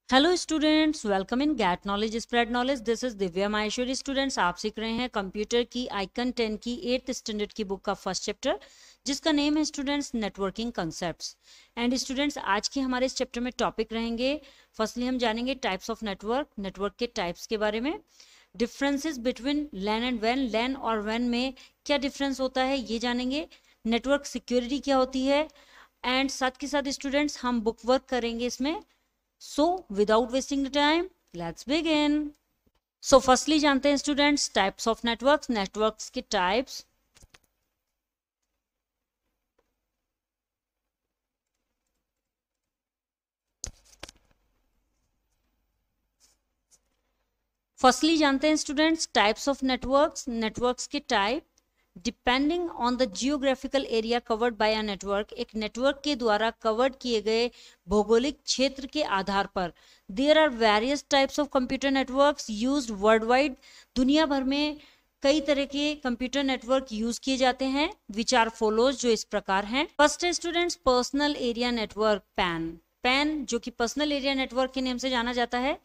Hello students, welcome in get knowledge spread knowledge. This is Divya Maheshwari. Students, आप सीख रहे हैं कंप्यूटर की आइकन 10 की 8th स्टैंडर्ड की बुक का फर्स्ट चैप्टर, जिसका नेम है students networking concepts. And students, आज के हमारे इस चैप्टर में टॉपिक रहेंगे, फर्स्टली हम जानेंगे टाइप्स ऑफ नेटवर्क, नेटवर्क के टाइप्स के बारे में, डिफरेंसेस बिटवीन लैन एंड वैन, लैन और वैन में क्या डिफरेंस होता है ये जानेंगे, नेटवर्क सिक्योरिटी क्या होती है, एंड साथ के साथ स्टूडेंट्स हम बुक वर्क करेंगे इसमें। So, without wasting the time, let's begin. So, firstly जानते हैं students types of networks, networks के types. Firstly जानते हैं students types of networks, networks के type. Depending on the geographical area covered by a network, एक network के द्वारा covered किए गए भौगोलिक क्षेत्र के आधार पर there are various types of computer networks used world wide. दुनिया भर में कई तरह के कंप्यूटर नेटवर्क यूज किए जाते हैं, विच आर फॉलोज, जो इस प्रकार हैं। फर्स्ट है students personal area network, pan. Pan जो कि पर्सनल एरिया नेटवर्क के नाम से जाना जाता है।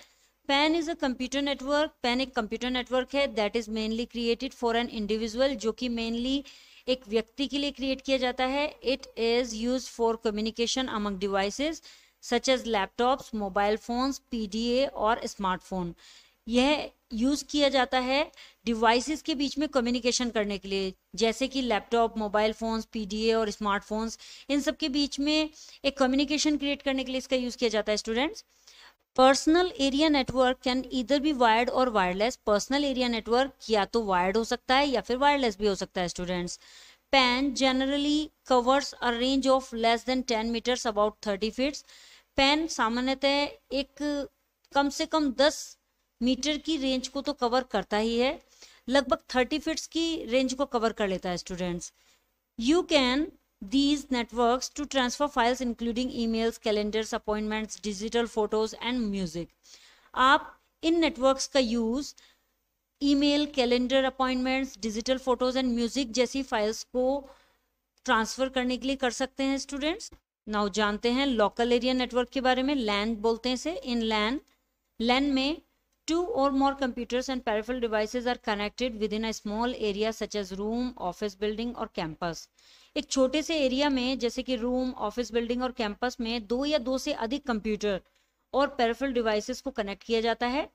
Pan is a computer network, pan एक कंप्यूटर नेटवर्क है that is mainly created for an individual, जो कि मेनली एक व्यक्ति के लिए क्रिएट किया जाता है। It is used for communication among devices such as laptops, mobile phones, PDA और स्मार्टफोन। यह यूज किया जाता है डिवाइसेस के बीच में कम्युनिकेशन करने के लिए, जैसे कि लैपटॉप, मोबाइल फोन्स, पीडीए और स्मार्टफोन्स, इन सब के बीच में एक कम्युनिकेशन क्रिएट करने के लिए इसका यूज किया जाता है students. Personal area network can either be wired और वायरलेस। पर्सनल एरिया नेटवर्क या तो वायर्ड हो सकता है या फिर वायरलेस भी हो सकता है students. PAN generally covers a range of less than 10 metres, about 30 feets. PAN सामान्यतः एक कम से कम 10 मीटर की रेंज को तो कवर करता ही है, लगभग 30 फीट्स की रेंज को कवर कर लेता है students. You can these networks to transfer files including emails, calendars, appointments, digital photos and music. आप इन नेटवर्क्स का use email, calendar, appointments, digital photos and music जैसी फाइल्स को ट्रांसफर करने के लिए कर सकते हैं स्टूडेंट्स। नाउ जानते हैं लोकल एरिया नेटवर्क के बारे में। लैन बोलते हैं इसे। इन लैन में two or more computers and peripheral devices are connected within a small area such as room, office building और campus. एक छोटे से एरिया में जैसे कि रूम, ऑफिस बिल्डिंग और कैंपस में दो या दो से अधिक कंप्यूटर और पेरिफेरल डिवाइसेस को कनेक्ट किया जाता है।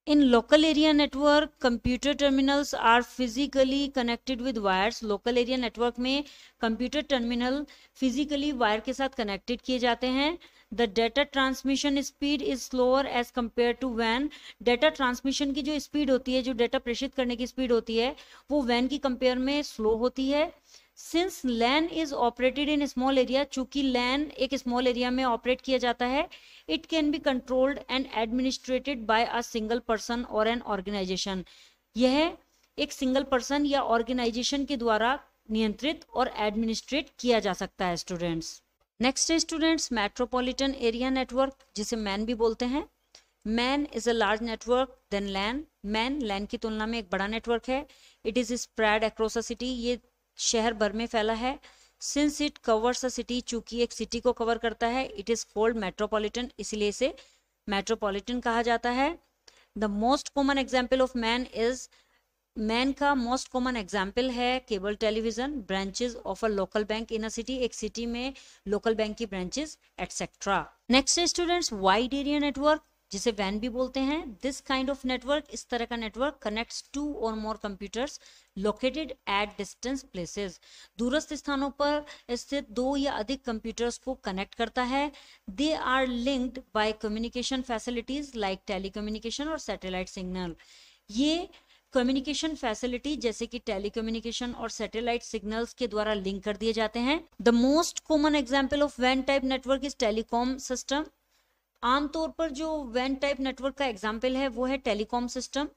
In local area network computer terminals are physically connected with wires. Local area network में कंप्यूटर टर्मिनल फिजिकली वायर के साथ कनेक्टेड किए जाते हैं। The data transmission speed is slower as compare to वैन। डेटा ट्रांसमिशन की जो स्पीड होती है, जो डेटा प्रेषित करने की स्पीड होती है, वो वैन की कंपेयर में स्लो होती है। Since LAN is operated in small area, चूंकि लैन एक स्मॉल एरिया में ऑपरेट किया जाता है, it can be controlled and administrated by a single person और एन ऑर्गेनाइजेशन। यह एक सिंगल पर्सन या ऑर्गेनाइजेशन के द्वारा नियंत्रित और एडमिनिस्ट्रेट किया जा सकता है स्टूडेंट्स। नेक्स्ट है स्टूडेंट्स मेट्रोपॉलिटन एरिया नेटवर्क, जिसे मैन भी बोलते हैं। MAN is a large network than LAN. MAN LAN की तुलना में एक बड़ा नेटवर्क है। It is spread across a city, ये शहर भर में फैला है। Since it covers a city, चूंकि एक सिटी को कवर करता है, इट इज कॉल्ड मेट्रोपॉलिटन, इसलिए इसे मेट्रोपॉलिटन कहा जाता है। The most common example of man का मोस्ट कॉमन एग्जाम्पल है cable television, branches of a local bank in a city, एक सिटी में लोकल बैंक की ब्रांचेस एटसेट्रा। नेक्स्ट है स्टूडेंट्स वाइड एरिया नेटवर्क, जिसे वैन भी बोलते हैं। दिस काइंड ऑफ नेटवर्क, इस तरह का नेटवर्क कनेक्ट्स टू और more computers located at distance places. दूरस्थ स्थानों पर स्थित दो या अधिक कंप्यूटर्स को कनेक्ट करता है। They are linked by communication facilities like telecommunication और सैटेलाइट सिग्नल। ये कम्युनिकेशन फैसिलिटी जैसे कि टेलीकम्युनिकेशन और सैटेलाइट सिग्नल्स के द्वारा लिंक कर दिए जाते हैं। The most common example of वैन type network is telecom system. आमतौर पर जो वैन टाइप नेटवर्क का एग्जाम्पल है वो है telecom system.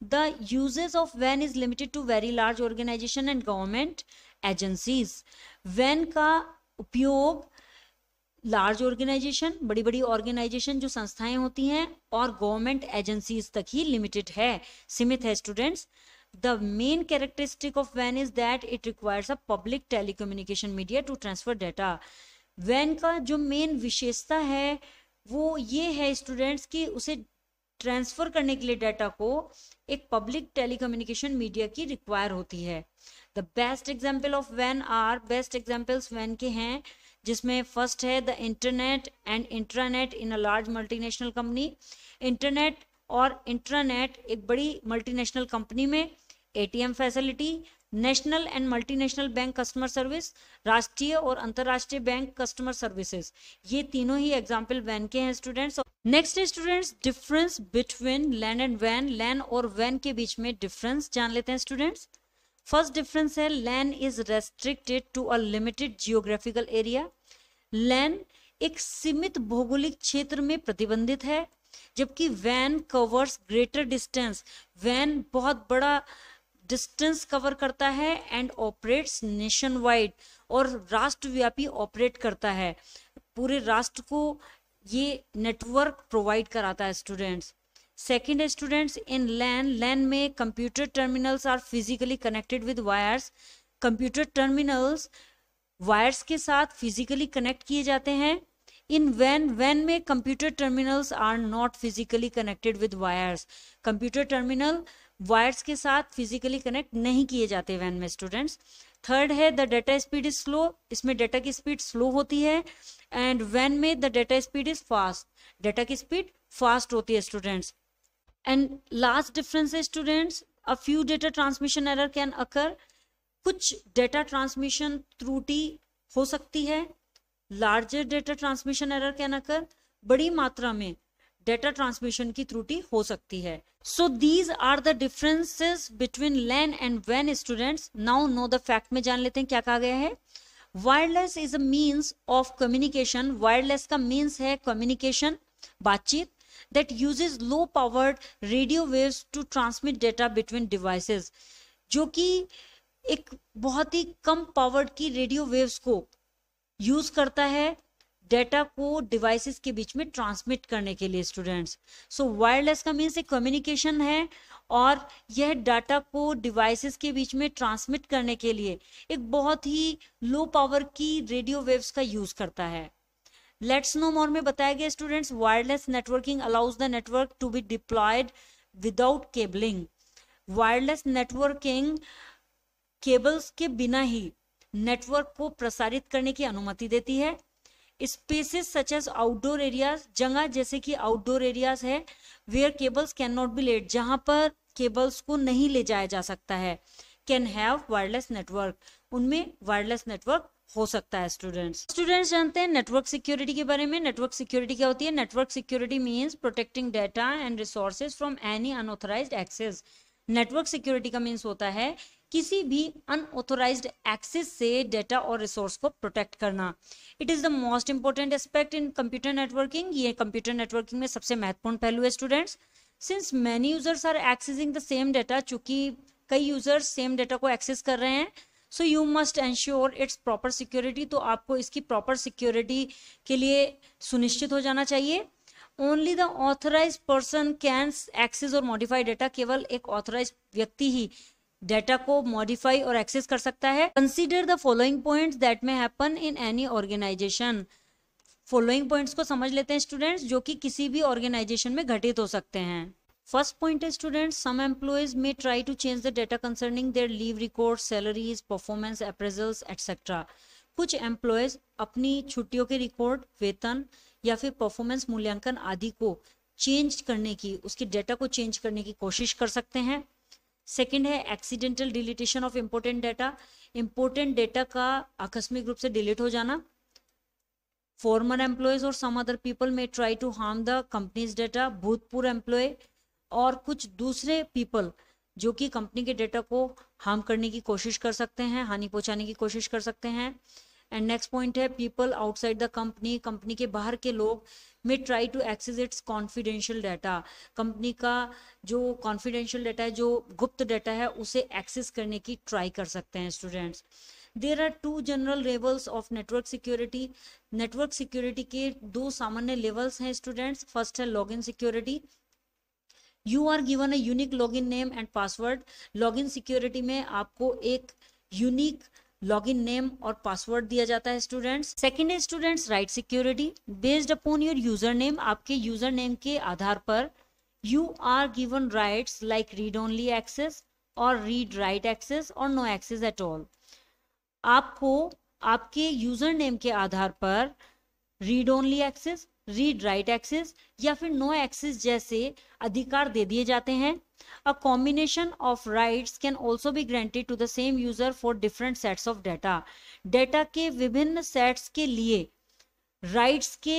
The uses of वैन is limited to very large organisation and government agencies. वैन का उपयोग लार्ज ऑर्गेनाइजेशन, बड़ी बड़ी ऑर्गेनाइजेशन जो संस्थाएं होती हैं, और गवर्नमेंट एजेंसीज तक ही लिमिटेड है, सीमित है students. The main characteristic of वैन is that it requires a public telecommunication media to transfer data. वैन का जो मेन विशेषता है वो ये है स्टूडेंट्स कि उसे ट्रांसफर करने के लिए डाटा को एक पब्लिक टेलीकम्युनिकेशन मीडिया की रिक्वायर होती है। The best example of van are, best examples van के हैं, जिसमें फर्स्ट है the internet and intranet in a large multinational company. Internet और इंट्रानेट एक बड़ी मल्टीनेशनल कंपनी में ATM facility, national and multinational bank customer service, राष्ट्रीय और अंतरराष्ट्रीय बैंक कस्टमर सर्विसेज, ये तीनों ही एग्जाम्पल वैन के हैं स्टूडेंट्स। नेक्स्ट है students difference between LAN and वैन। लैन और वैन के बीच में डिफरेंस जान लेते हैं स्टूडेंट्स। फर्स्ट डिफरेंस है LAN is restricted to a limited geographical area. LAN एक सीमित भौगोलिक क्षेत्र में प्रतिबंधित है, जबकि वैन कवर्स ग्रेटर डिस्टेंस। वैन बहुत बड़ा डिस्टेंस कवर करता है एंड ऑपरेट्स नेशन वाइड, और राष्ट्रव्यापी ऑपरेट करता है, पूरे राष्ट्र को ये नेटवर्क प्रोवाइड कराता है स्टूडेंट्स। सेकेंड है स्टूडेंट्स इन लैन, लैन में computer terminals are physically connected with wires. Computer terminals wires के साथ फिजिकली कनेक्ट किए जाते हैं। इन वैन, वैन में computer terminals are not physically connected with wires. Computer terminal wires के साथ फिजिकली कनेक्ट नहीं किए जाते वैन में स्टूडेंट्स। थर्ड है the data speed is slow, इसमें डाटा की स्पीड स्लो होती है। एंड वैन में the data speed is fast, data की स्पीड फास्ट होती है स्टूडेंट्स। एंड लास्ट डिफरेंस है students a few data transmission error can occur. कुछ डेटा ट्रांसमिशन त्रुटि हो सकती है। Larger data transmission error can occur, बड़ी मात्रा में डेटा ट्रांसमिशन की त्रुटि हो सकती है। So these are the differences between LAN and वैन students. Now know the fact में जान लेते हैं क्या कहा गया है। Wireless is a means of communication. Wireless का मीन्स है कम्युनिकेशन, बातचीत, that uses low powered radio waves to transmit data between devices, जो कि एक बहुत ही कम पावर्ड की रेडियो वेव्स को यूज करता है डेटा को डिवाइसेस के बीच में ट्रांसमिट करने के लिए स्टूडेंट्स। सो वायरलेस का मीन्स एक कम्युनिकेशन है, और यह डाटा को डिवाइसेस के बीच में ट्रांसमिट करने के लिए एक बहुत ही लो पावर की रेडियो वेव्स का यूज करता है। लेट्स नो मोर में बताया गया students wireless networking allows the network to be deployed without cabling. Wireless networking cables के बिना ही नेटवर्क को प्रसारित करने की अनुमति देती है। Spaces such as outdoor areas, जगह जैसे कि आउटडोर एरियाज है where cables can not be laid, जहां पर केबल्स को नहीं ले जाया जा सकता है, कैन हैव वायरलेस नेटवर्क, उनमें वायरलेस नेटवर्क हो सकता है स्टूडेंट्स जानते हैं नेटवर्क सिक्योरिटी के बारे में। नेटवर्क सिक्योरिटी क्या होती है? Network security means protecting data and resources from any unauthorised access. Network security का मीन्स होता है किसी भी अनऑथोराइज्ड एक्सेस से डेटा और रिसोर्स को प्रोटेक्ट करना। It is the most important aspect in computer networking. ये कंप्यूटर नेटवर्किंग में सबसे महत्वपूर्ण पहलू है students. Since many users are accessing the same data, चूंकि कई यूजर्स सेम डाटा को एक्सेस कर रहे हैं, so you must ensure it's proper security. तो आपको इसकी प्रॉपर सिक्योरिटी के लिए सुनिश्चित हो जाना चाहिए। Only the authorise person can access और मॉडिफाई डाटा। केवल एक ऑथराइज व्यक्ति ही डाटा को मॉडिफाई और एक्सेस कर सकता है। Consider the following points that may happen in any organisation. Following points को समझ लेते हैं स्टूडेंट्स, जो कि किसी भी ऑर्गेनाइजेशन में घटित हो सकते हैं। फर्स्ट पॉइंट है students, some employees may try to change the data concerning their leave record, salaries, performance appraisals etcetera. कुछ एम्प्लॉयज अपनी छुट्टियों के रिकॉर्ड, वेतन या फिर परफॉर्मेंस मूल्यांकन आदि को चेंज करने की, उसके डाटा को चेंज करने की कोशिश कर सकते हैं। सेकेंड है accidental deletion of important data. Important data का आकस्मिक रूप से डिलीट हो जाना। फॉर्मर एम्प्लॉयज और some other people may try to harm the company's data. भूतपूर्व एम्प्लॉय और कुछ दूसरे पीपल जो कि कंपनी के डाटा को हार्म करने की कोशिश कर सकते हैं, हानि पहुंचाने की कोशिश कर सकते हैं। एंड नेक्स्ट पॉइंट है people outside the company. Company के बाहर के लोग may try to access its confidential data. Company का जो कॉन्फिडेंशियल डाटा है, जो गुप्त डाटा है, उसे एक्सेस करने की ट्राई कर सकते हैं students. There are two general levels of network security. Network security के दो सामान्य लेवल्स हैं स्टूडेंट्स। फर्स्ट है login security. You are given a unique login name and password. Login security में आपको एक यूनिक लॉगिन नेम और पासवर्ड दिया जाता है स्टूडेंट्स। सेकंड है students right security. Based upon your user name, आपके यूजर नेम के आधार पर you are given rights like read only access और रीड राइट एक्सेस और नो एक्सेस एट ऑल। आपको आपके यूजर नेम के आधार पर read only access, read write access या फिर नो एक्सेस जैसे अधिकार दे दिए जाते हैं। A combination of rights can also be granted to the same user for different sets of data. Data के विभिन्न सेट्स के लिए राइट्स के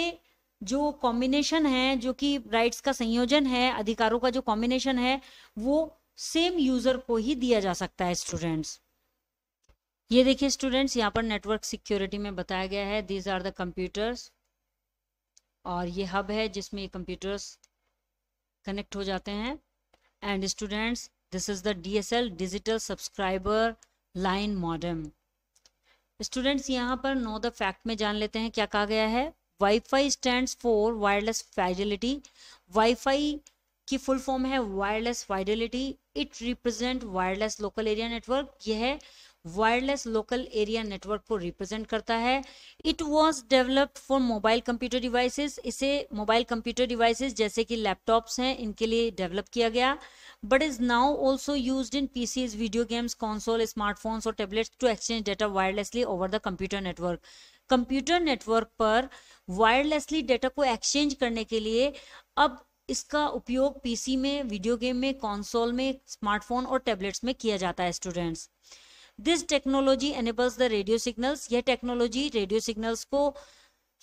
जो कॉम्बिनेशन है, जो कि राइट्स का संयोजन है, अधिकारों का जो कॉम्बिनेशन है, वो सेम यूजर को ही दिया जा सकता है स्टूडेंट्स। ये देखिए स्टूडेंट्स, यहाँ पर नेटवर्क सिक्योरिटी में बताया गया है दीज आर द कंप्यूटर्स, और ये हब है जिसमें ये कंप्यूटर्स कनेक्ट हो जाते हैं। And students this is the DSL digital subscriber line modem. Students यहाँ पर नो द फैक्ट में जान लेते हैं क्या कहा गया है। Wifi stands for wireless fidelity. Wifi की फुल फॉर्म है wireless fidelity. It represent wireless local area network. यह वायरलेस लोकल एरिया नेटवर्क को रिप्रेजेंट करता है। It was developed for mobile computer devices. इसे मोबाइल कंप्यूटर डिवाइसेस जैसे कि laptops हैं, इनके लिए डेवलप किया गया। But is now also used in PCs, video games, console, smartphones और tablets to exchange data wirelessly over the computer network. Computer network पर वायरलेसली डेटा को एक्सचेंज करने के लिए अब इसका उपयोग PC में, वीडियो गेम में, कंसोल में, स्मार्टफोन और टैबलेट्स में किया जाता है students. This technology enables the radio signals. यह टेक्नोलॉजी रेडियो सिग्नल्स को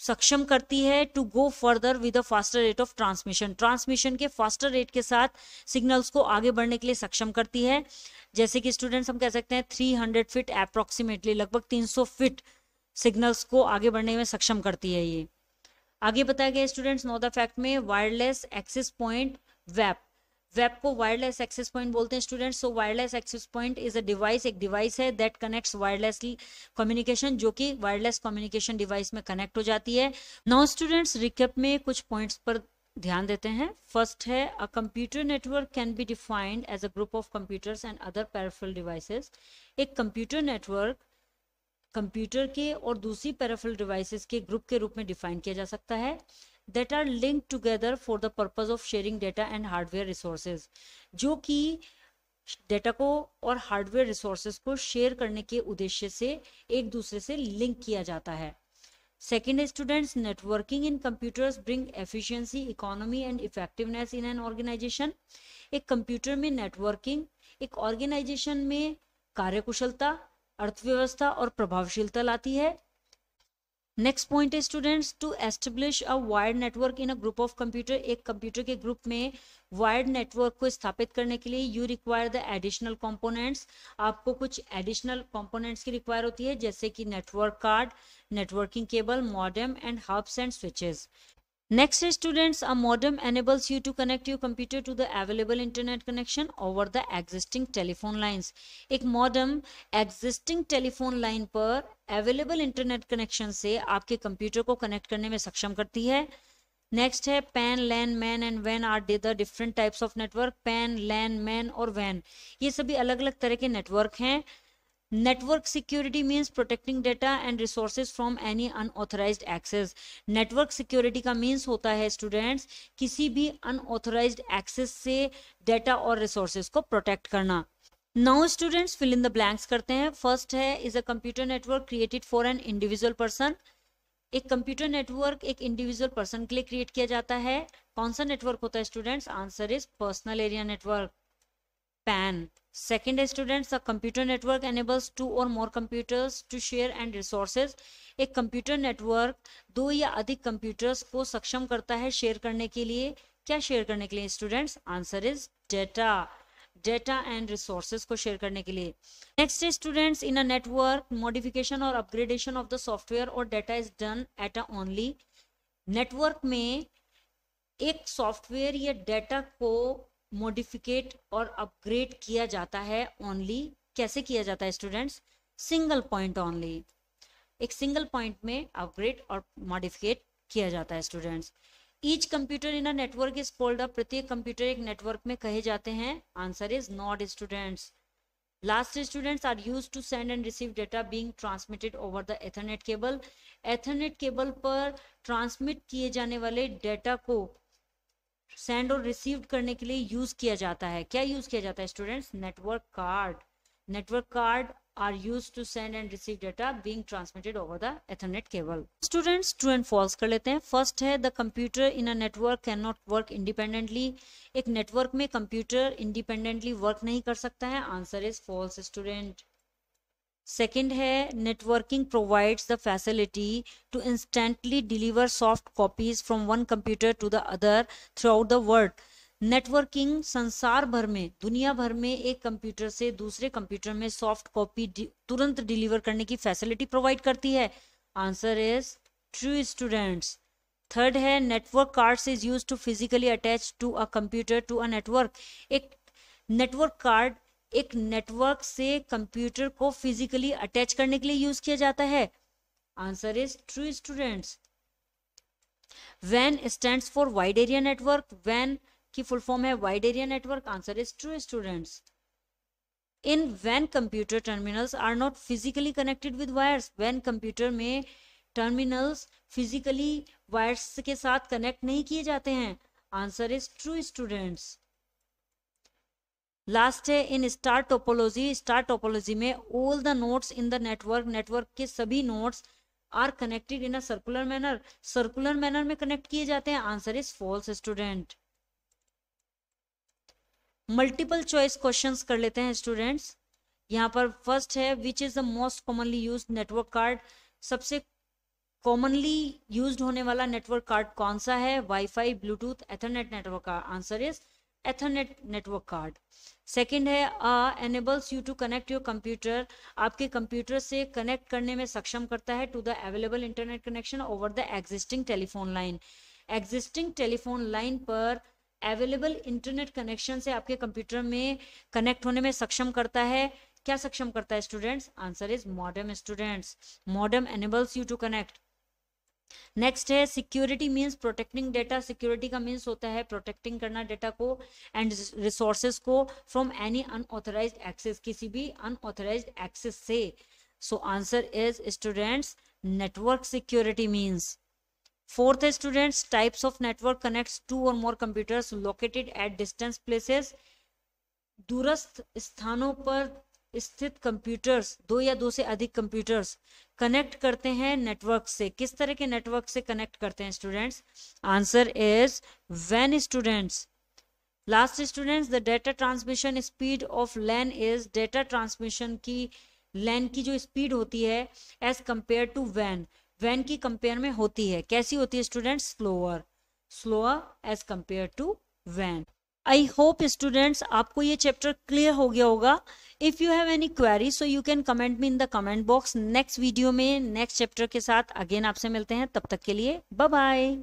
सक्षम करती है to go further with a faster rate of transmission. Transmission के फास्टर रेट के साथ सिग्नल्स को आगे बढ़ने के लिए सक्षम करती है। जैसे कि स्टूडेंट्स हम कह सकते हैं 300 फीट अप्रोक्सीमेटली, लगभग 300 फीट सिग्नल्स को आगे बढ़ने में सक्षम करती है। ये आगे बताया गया स्टूडेंट्स नो द फैक्ट में wireless access point web. Web को वायरलेस एक्सेस पॉइंट बोलते हैं students. So wireless access point is a device, एक डिवाइस है दैट कनेक्ट्स वायरलेसली कम्युनिकेशन, जो कि वायरलेस कम्युनिकेशन डिवाइस में कनेक्ट हो जाती है। नाउ स्टूडेंट्स रिकैप में कुछ पॉइंट्स पर ध्यान देते हैं। फर्स्ट है a computer network can be defined as a group of computers and other peripheral devices. एक कंप्यूटर नेटवर्क कंप्यूटर के और दूसरी पेरिफेरल डिवाइसेस के ग्रुप के रूप में डिफाइन किया जा सकता है। that are linked together for the purpose of sharing data and hardware resources, जो कि डेटा को और हार्डवेयर रिसोर्सेज को शेयर करने के उद्देश्य से एक दूसरे से लिंक किया जाता है। Second students networking in computers bring efficiency, economy and effectiveness in an organisation. एक कंप्यूटर में नेटवर्किंग एक ऑर्गेनाइजेशन में कार्यकुशलता, अर्थव्यवस्था और प्रभावशीलता लाती है। नेक्स्ट पॉइंट है students to establish a wired network in a group of computer. एक कंप्यूटर के ग्रुप में वायर्ड नेटवर्क को स्थापित करने के लिए you require the additional components. आपको कुछ एडिशनल कंपोनेंट्स की रिक्वायर होती है, जैसे कि network card, networking cable, modem and hubs and switches. Next students, a modem enables you to connect your computer to the available internet connection over the existing telephone lines. एक modem existing telephone line पर available internet connection से आपके computer को connect करने में सक्षम करती है। नेक्स्ट है PAN, LAN, MAN and WAN are the different types of network. PAN, LAN, MAN और WAN ये सभी अलग अलग तरह के नेटवर्क हैं। Network security means protecting data and resources from any unauthorised access. Network security का मीन्स होता है स्टूडेंट्स किसी भी अनऑथराइज्ड एक्सेस से डेटा और रिसोर्सेज को प्रोटेक्ट करना। Now students fill in the blanks करते हैं। फर्स्ट है is a computer network created for an individual person. एक कंप्यूटर नेटवर्क एक इंडिविजुअल पर्सन के लिए क्रिएट किया जाता है। कौन सा नेटवर्क होता है students? Answer is personal area network, PAN. Second students, a computer network enables two or more computers to share and resources. एक कंप्यूटर नेटवर्क दो या अधिक कंप्यूटर्स को सक्षम करता है शेयर करने के लिए। क्या शेयर करने के लिए students? Answer is data, data and resources को शेयर करने के लिए। Next students in a network modification और अपग्रेडेशन ऑफ द सॉफ्टवेयर और data is done at a only. Network में एक सॉफ्टवेयर या डेटा को मॉडिफिकेट और अपग्रेड किया जाता है ओनली। कैसे किया जाता है स्टूडेंट्स? Single point only. एक सिंगल पॉइंट में अपग्रेड और मॉडिफिकेट किया जाता है students. Each computer in a network is called a. प्रत्येक कंप्यूटर एक नेटवर्क में कहे जाते हैं। Answer is not students. Last students are used to send and receive data being transmitted over the Ethernet cable. Ethernet cable पर transmit किए जाने वाले डेटा को सेंड और रिसीव करने के लिए यूज किया जाता है. क्या यूज किया जाता है students? Network card. Network card are used to send and receive data being transmitted over the Ethernet cable. Students, true and false कर लेते हैं. First है the computer in a network cannot work independently. एक network में computer independently work नहीं कर सकता है. Answer is false student. Second है networking provides the facility to instantly deliver soft copies from one computer to the other throughout the world. Networking संसार भर में, दुनिया भर में एक कंप्यूटर से दूसरे कंप्यूटर में सॉफ्ट कॉपी तुरंत डिलीवर करने की फैसिलिटी प्रोवाइड करती है. Answer is true students. Third है network cards is used to physically attach to a computer to a network. एक नेटवर्क कार्ड एक नेटवर्क से कंप्यूटर को फिजिकली अटैच करने के लिए यूज किया जाता है. Answer is true students. WAN stands for wide area network. WAN की फुल फॉर्म है wide area network. Answer is true students. In WAN computer terminals are not physically connected with wires. WAN computer में terminals physically wires के साथ connect नहीं किए जाते हैं. Answer is true students. Last है in star topology. Star topology में all the nodes in the network, network के सभी nodes are connected in a circular manner. Circular manner में कनेक्ट किए जाते हैं. Answer is false student. Multiple choice questions कर लेते हैं स्टूडेंट्स. यहाँ पर फर्स्ट है which is the most commonly used network card. सबसे कॉमनली यूज्ड होने वाला नेटवर्क कार्ड कौन सा है? Wifi, bluetooth, ethernet network card. Answer is ethernet network card. Second है enables you to connect your computer. आपके कंप्यूटर से कनेक्ट करने में सक्षम करता है to the available internet connection over the existing telephone line. Existing telephone line पर available internet connection से आपके कंप्यूटर में कनेक्ट होने में सक्षम करता है. क्या सक्षम करता है students? Answer is modem students. Modem enables you to connect. Next है security means protecting data. Security का मीन्स होता है प्रोटेक्टिंग करना डेटा को एंड रिसोर्सेज को फ्रॉम एनी अनऑथराइज्ड एक्सेस, किसी भी अनऑथराइज्ड एक्सेस से. So answer is students network security means. Fourth students, types of network connects two or more computers located at distant places. दूरस्थ स्थानों पर स्थित कंप्यूटर्स, दो या दो से अधिक कंप्यूटर्स कनेक्ट करते हैं नेटवर्क से. किस तरह के नेटवर्क से कनेक्ट करते हैं students? Answer is WAN students. Last students, the data transmission speed of LAN is. Data transmission की LAN की जो स्पीड होती है एज कंपेयर टू WAN की कंपेयर में होती है. कैसी होती है students? Slower as compare to WAN. I hope students आपको ये चैप्टर क्लियर हो गया होगा. If you have any query so you can comment me in the comment box. Next video में नेक्स्ट चैप्टर के साथ अगेन आपसे मिलते हैं. तब तक के लिए बाय बाय.